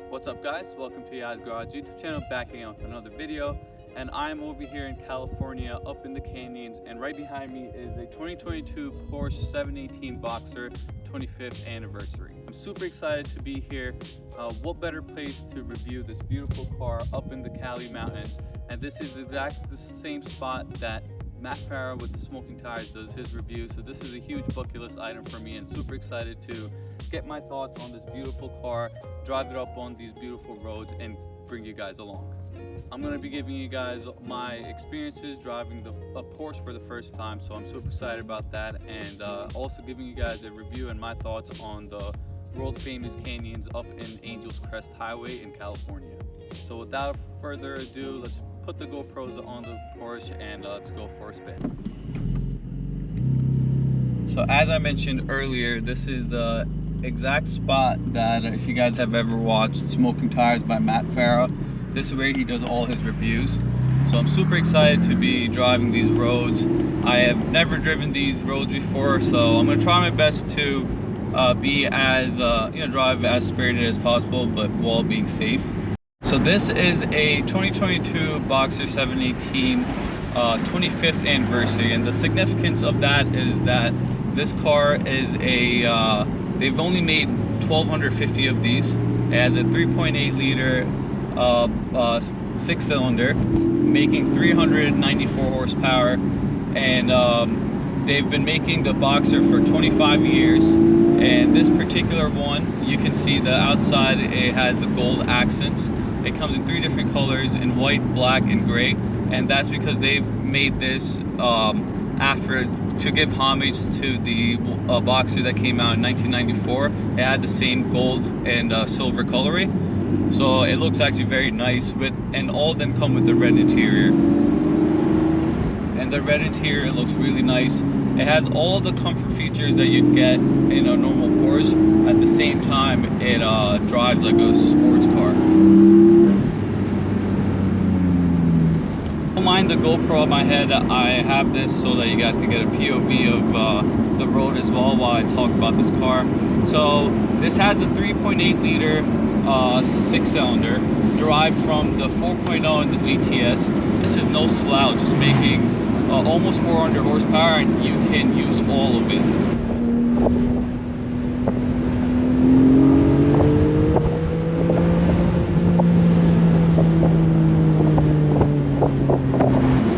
What's up guys, welcome to Yai's Garage YouTube channel, back again with another video. And I'm over here in California, up in the canyons, and right behind me is a 2022 Porsche 718 Boxster 25th anniversary. I'm super excited to be here. What better place to review this beautiful car up in the Cali mountains, and this is exactly the same spot that Matt Farah with the Smoking Tires does his review. So this is a huge bucket list item for me, and super excited to get my thoughts on this beautiful car, drive it up on these beautiful roads, and bring you guys along. I'm going to be giving you guys my experiences driving a Porsche for the first time, so I'm super excited about that, and also giving you guys a review and my thoughts on the world famous canyons up in Angel's Crest Highway in California. So without further ado, let's put the GoPros on the Porsche and let's go for a spin. So as I mentioned earlier, this is the exact spot that if you guys have ever watched Smoking Tires by Matt Farah, this is where he does all his reviews. So I'm super excited to be driving these roads. I have never driven these roads before, so I'm going to try my best to be as drive as spirited as possible, but while being safe. So this is a 2022 Boxster 718 25th anniversary, and the significance of that is that this car is they've only made 1,250 of these. It has a 3.8 liter 6-cylinder, making 394 horsepower, and they've been making the Boxster for 25 years. And this particular one, you can see the outside, it has the gold accents. It comes in 3 different colors, in white, black, and gray, and that's because they've made this to give homage to the Boxster that came out in 1994. It had the same gold and silver coloring, so it looks actually very nice. And all of them come with the red interior, and the red interior looks really nice. It has all the comfort features that you'd get in a normal Porsche. At the same time, it drives like a sports car. Don't mind the GoPro on my head. I have this so that you guys can get a POV of the road as well while I talk about this car. So this has a 3.8 liter 6-cylinder derived from the 4.0 and the GTS. This is no slouch, just making almost 400 horsepower, and you can use all of it.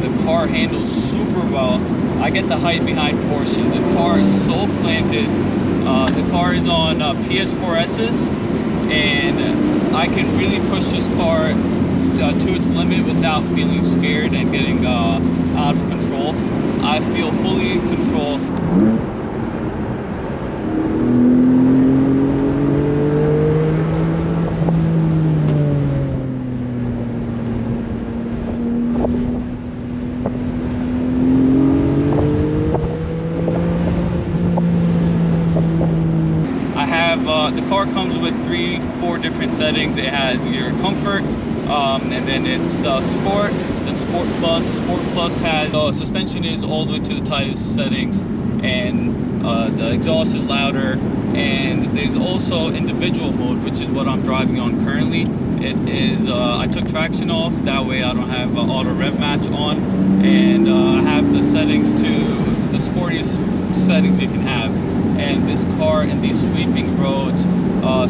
The car car handles super well. I get the hype behind Porsche. The car is so planted. The car is on PS4Ss, and I can really push this car to its limit without feeling scared and getting out of control. I feel fully in control. The car comes with 3-4 different settings. It has your comfort, and then it's sport, then sport plus. Sport plus has suspension is all the way to the tightest settings, and the exhaust is louder, and there's also individual mode, which is what I'm driving on currently. It is I took traction off, that way I don't have auto rev match on, and I have the settings to the sportiest settings you can have. And this car in these sweeping roads,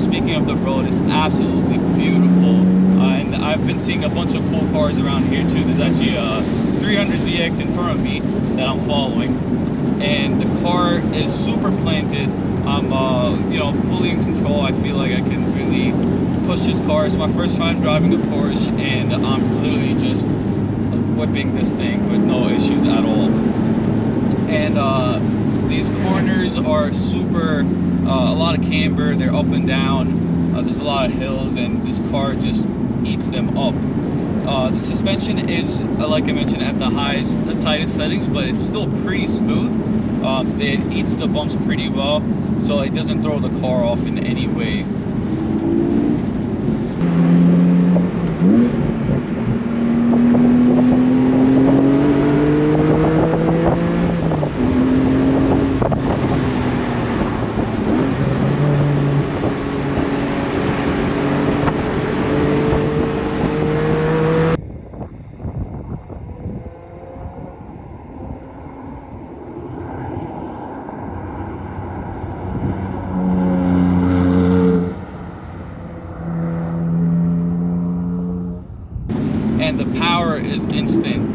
speaking of the road, is absolutely beautiful. And I've been seeing a bunch of cool cars around here too. There's actually a 300ZX in front of me that I'm following, and the car is super planted. I'm you know, fully in control. I feel like I can really push this car. It's my first time driving a Porsche, and I'm literally just whipping this thing with no issues at all. And these corners are super, a lot of camber, they're up and down, there's a lot of hills, and this car just eats them up. The suspension is, like I mentioned, at the tightest settings, but it's still pretty smooth. It eats the bumps pretty well, so it doesn't throw the car off in any way. And the power is instant.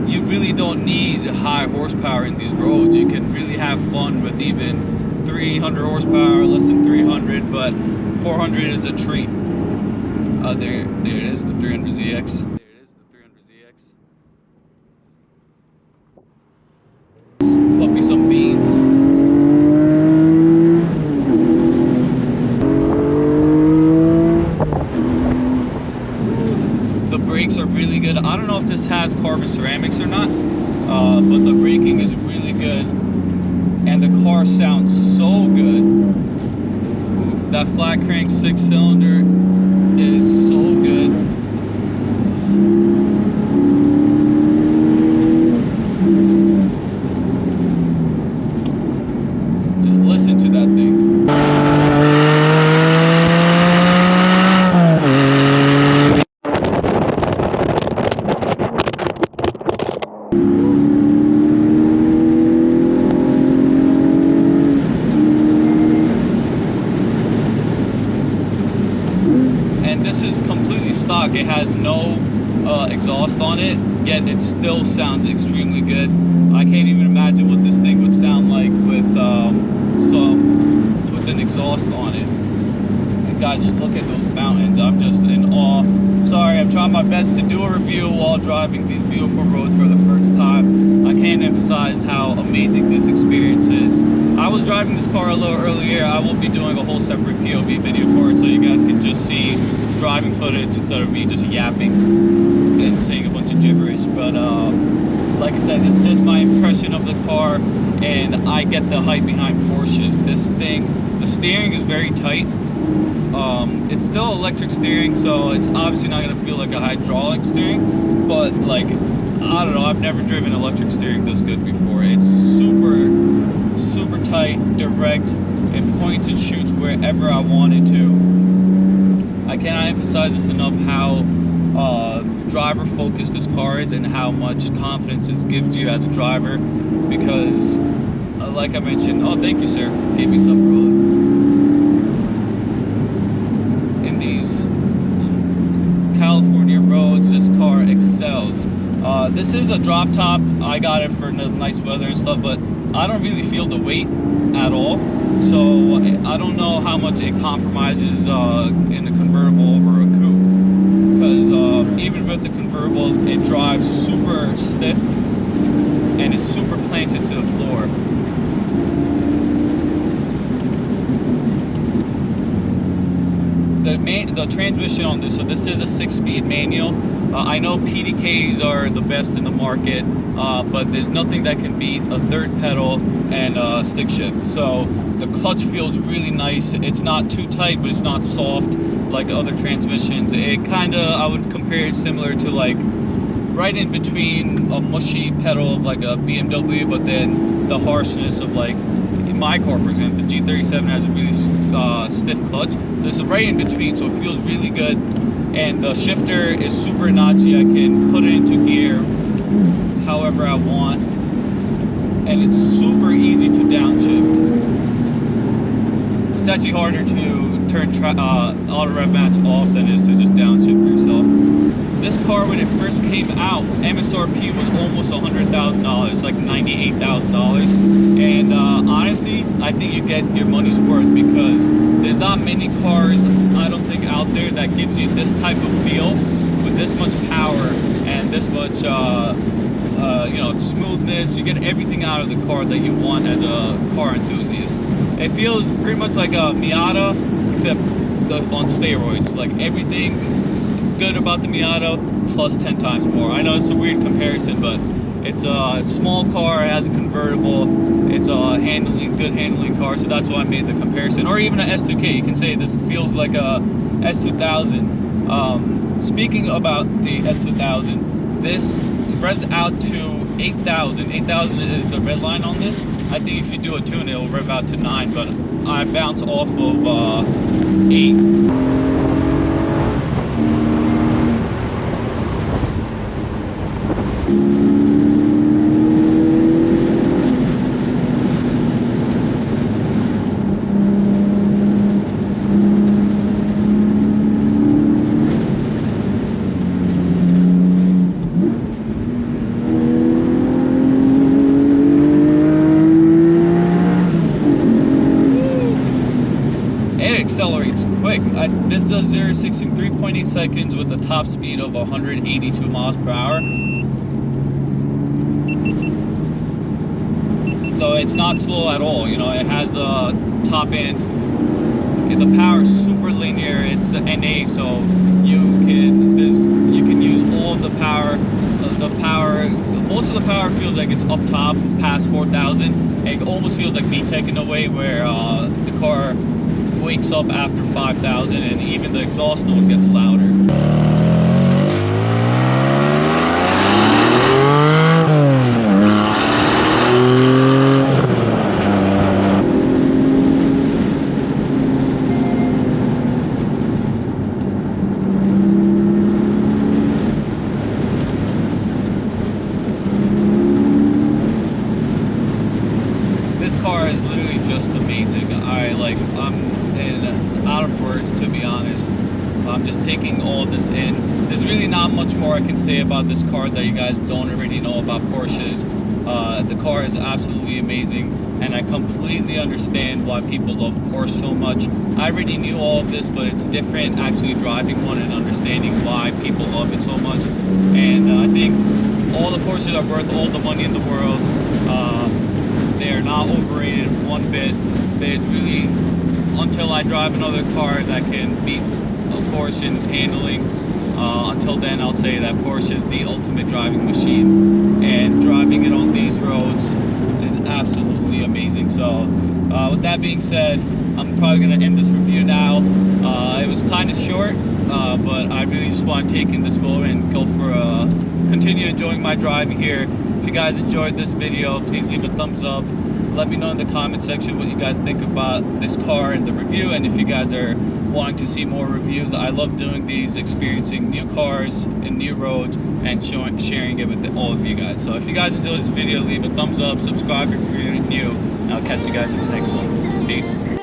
You really don't need high horsepower in these roads. You can really have fun with even 300 horsepower, less than 300, but 400 is a treat. There it is, the 300ZX. Puppy some beans. The brakes are really good. I don't know if this has carbon ceramics or not, but the braking is really good, and the car sounds so good. That flat crank 6-cylinder is so good. Just listen to that thing. And this is completely stock. It has no exhaust on it, yet it still sounds extremely good. I can't even imagine what this thing would sound like with an exhaust on it. And guys, just look at those mountains. I'm just in awe. Sorry, I'm trying my best to do a review while driving these beautiful roads for the first time. I can't emphasize how amazing this experience is. I was driving this car a little earlier. I will be doing a whole separate POV video for it, so you guys can just see driving footage instead of me just yapping and saying a bunch of gibberish. But like I said, this is just my impression of the car, and I get the hype behind Porsches. This thing, the steering is very tight. It's still electric steering, so it's obviously not going to feel like a hydraulic steering, but like, I don't know, I've never driven electric steering this good before. It's super tight, direct, and points and shoots wherever I want it to. I cannot emphasize this enough how driver focused this car is, and how much confidence this gives you as a driver, because like I mentioned, oh thank you sir, gave me some road. In these California roads, this car excels. This this is a drop top. I got it for nice weather and stuff, but I don't really feel the weight at all. So I don't know how much it compromises in a convertible over a coupe. Because even with the convertible, it drives super stiff and it's super planted to the floor. The transmission on this, so this is a 6-speed manual. I know PDKs are the best in the market, but there's nothing that can beat a third pedal and stick shift. So the clutch feels really nice. It's not too tight, but it's not soft like other transmissions. It kind of, I would compare it similar to like right in between a mushy pedal of like a BMW, but then the harshness of like in my car, for example, the G37 has a really stiff clutch. This is right in between, so it feels really good. And the shifter is super notchy. I can put it into gear however I want, and it's super easy to downshift. It's actually harder to turn auto rev match off than it is to just downshift yourself. This car, when it first came out, MSRP was almost $100,000, like $98,000. And honestly, I think you get your money's worth, because there's not many cars, I don't think, out there that gives you this type of feel with this much power and this much, you know, smoothness. You get everything out of the car that you want as a car enthusiast. It feels pretty much like a Miata, except on steroids. Like everything good about the Miata plus 10 times more. I know it's a weird comparison, but it's a small car, it has a convertible, it's a good handling car, so that's why I made the comparison. Or even an S2K, you can say this feels like a S2000. Speaking about the S2000, this revs out to 8,000. 8,000 is the red line on this. I think if you do a tune, it'll rev out to 9, but I bounce off of 8. Accelerates quick. This does 0-60 in 3.8 seconds with a top speed of 182 miles per hour. So it's not slow at all. You know, it has a top end. The power is super linear. It's NA, so you can use all of the power. Most of the power feels like it's up top past 4,000. It almost feels like VTEC in a way, where the car wakes up after 5,000, and even the exhaust note gets louder. This car is literally just amazing. I'm out of words, to be honest. I'm just taking all this in. There's really not much more I can say about this car that you guys don't already know about Porsches. The car is absolutely amazing, and I completely understand why people love Porsche so much. I already knew all of this, but it's different actually driving one and understanding why people love it so much. And I think all the Porsches are worth all the money in the world. They are not overrated one bit. There's really, until I drive another car that can beat a Porsche in handling, until then I'll say that Porsche is the ultimate driving machine, and driving it on these roads is absolutely amazing. So with that being said, I'm probably going to end this review now. It was kind of short, but I really just want to take in this moment and go for continue enjoying my driving here. If you guys enjoyed this video, please leave a thumbs up. Let me know in the comment section what you guys think about this car and the review, and if you guys are wanting to see more reviews. I love doing these, experiencing new cars and new roads, and sharing it with all of you guys. So if you guys enjoyed this video, leave a thumbs up, subscribe if you're new, and I'll catch you guys in the next one. Peace.